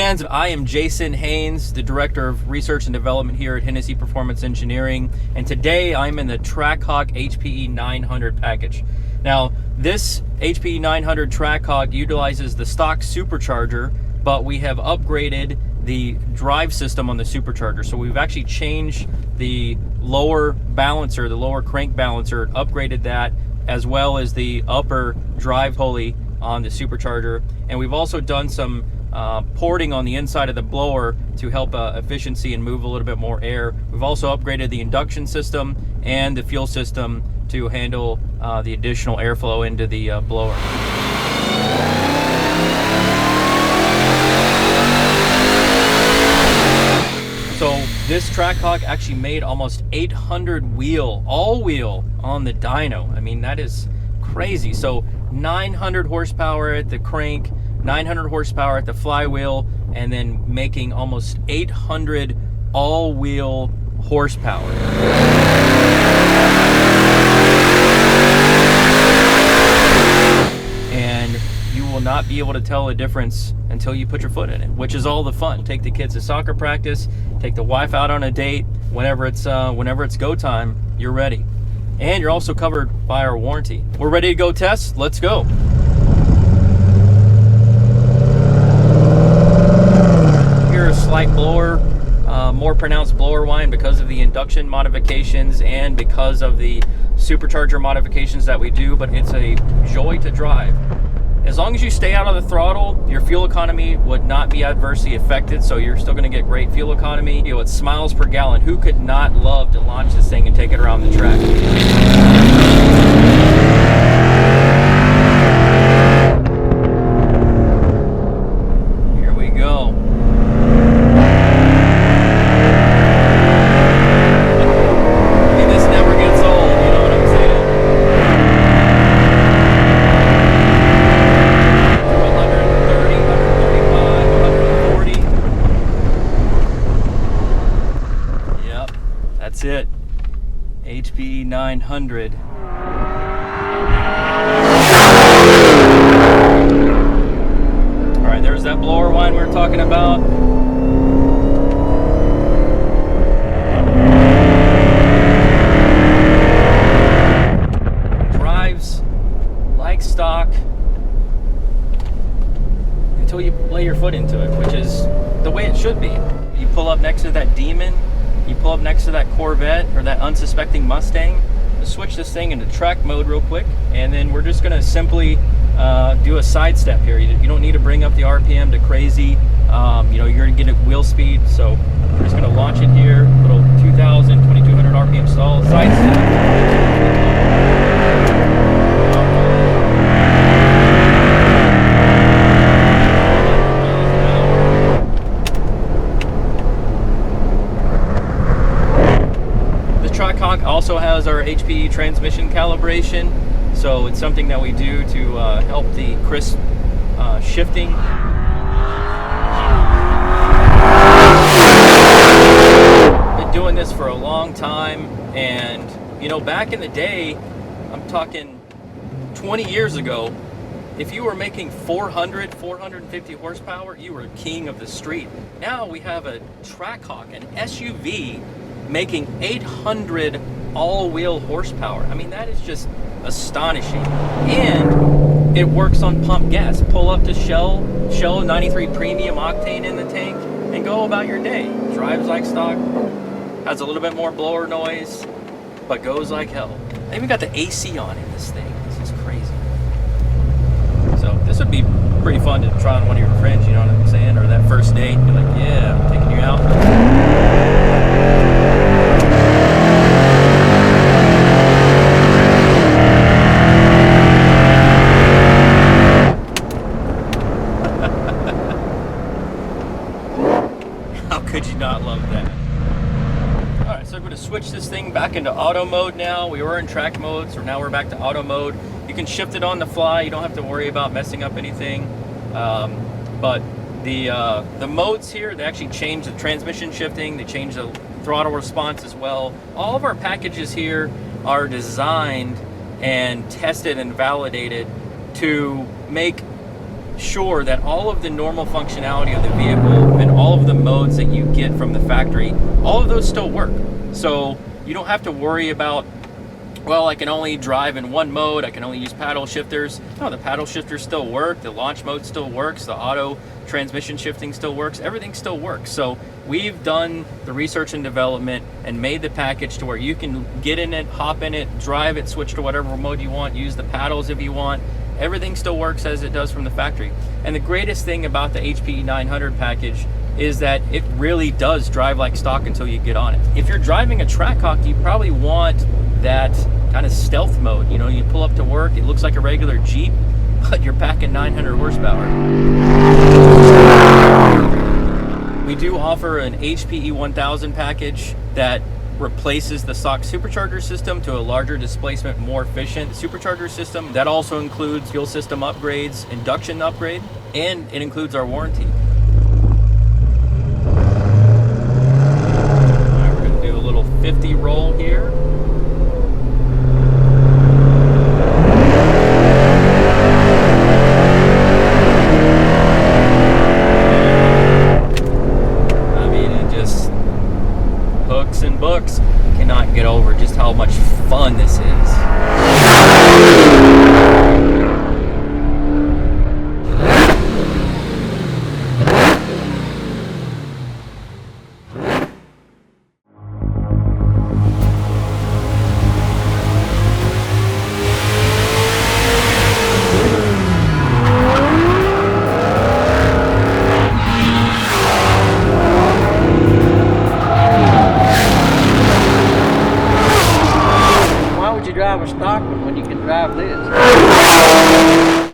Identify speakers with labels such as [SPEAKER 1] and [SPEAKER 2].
[SPEAKER 1] fans, I am Jason Haynes, the Director of Research and Development here at Hennessey Performance Engineering, and today I'm in the Trackhawk HPE900 package. Now, this HPE900 Trackhawk utilizes the stock supercharger, but we have upgraded the drive system on the supercharger. So we've actually changed the lower balancer, the lower crank balancer, upgraded that, as well as the upper drive pulley on the supercharger. And we've also done some porting on the inside of the blower to help efficiency and move a little bit more air. We've also upgraded the induction system and the fuel system to handle the additional airflow into the blower. So this Trackhawk actually made almost 800 wheel, all wheel on the dyno. I mean, that is crazy. So 900 horsepower at the crank, 900 horsepower at the flywheel, and then making almost 800 all-wheel horsepower. And you will not be able to tell a difference until you put your foot in it, which is all the fun. Take the kids to soccer practice, take the wife out on a date. Whenever it's go time, you're ready. And you're also covered by our warranty. We're ready to go test. Let's go. Here, a slight blower, more pronounced blower whine because of the induction modifications and because of the supercharger modifications that we do, but it's a joy to drive. As long as you stay out of the throttle, your fuel economy would not be adversely affected, so you're still going to get great fuel economy. You know, it's miles per gallon. Who could not love to launch this thing and take it around the track? Here we go. I mean, this never gets old, you know what I'm saying? That's it. HPE900. Alright, there's that blower whine we were talking about. Drives like stock until you lay your foot into it, which is the way it should be. You pull up next to that Demon, you pull up next to that Corvette or that unsuspecting Mustang, just switch this thing into track mode real quick, and then we're just gonna simply do a side step here. You don't need to bring up the RPM to crazy. You know, you're gonna get at wheel speed, so we're just gonna launch it here, little 2000, 2200 RPM stall, side step. Trackhawk also has our HPE transmission calibration, so it's something that we do to help the crisp shifting. Been doing this for a long time, and you know, back in the day, I'm talking 20 years ago, if you were making 400, 450 horsepower, you were king of the street. Now we have a Trackhawk, an SUV, making 800 all-wheel horsepower. I mean, that is just astonishing. And it works on pump gas. Pull up to Shell 93 premium octane in the tank and go about your day. Drives like stock, has a little bit more blower noise, but goes like hell. They even got the AC on in this thing. This is crazy. So this would be pretty fun to try on one of your friends, you know what I'm saying? Or that first date, you're like, yeah, I'm taking you out. How could you not love that? Alright, so I'm going to switch this thing back into auto mode now. We were in track mode, so now we're back to auto mode. You can shift it on the fly. You don't have to worry about messing up anything. But the modes here, they actually change the transmission shifting. They change the throttle response as well. All of our packages here are designed and tested and validated to make sure that all of the normal functionality of the vehicle and all of the modes that you get from the factory, all of those still work. So you don't have to worry about, well, I can only drive in one mode, I can only use paddle shifters. No, the paddle shifters still work, the launch mode still works, the auto transmission shifting still works, everything still works. So we've done the research and development and made the package to where you can get in it, hop in it, drive it, switch to whatever mode you want, use the paddles if you want. Everything still works as it does from the factory. And the greatest thing about the HPE900 package is that it really does drive like stock until you get on it. If you're driving a Trackhawk, you probably want that kind of stealth mode. You know, you pull up to work, it looks like a regular Jeep, but you're packing 900 horsepower. We do offer an HPE1000 package that replaces the stock supercharger system to a larger displacement, more efficient supercharger system. That also includes fuel system upgrades, induction upgrade, and it includes our warranty. All right, we're gonna do a little 50 roll here. And books. Cannot get over just how much fun this is.
[SPEAKER 2] Drive a stock one when you can drive this.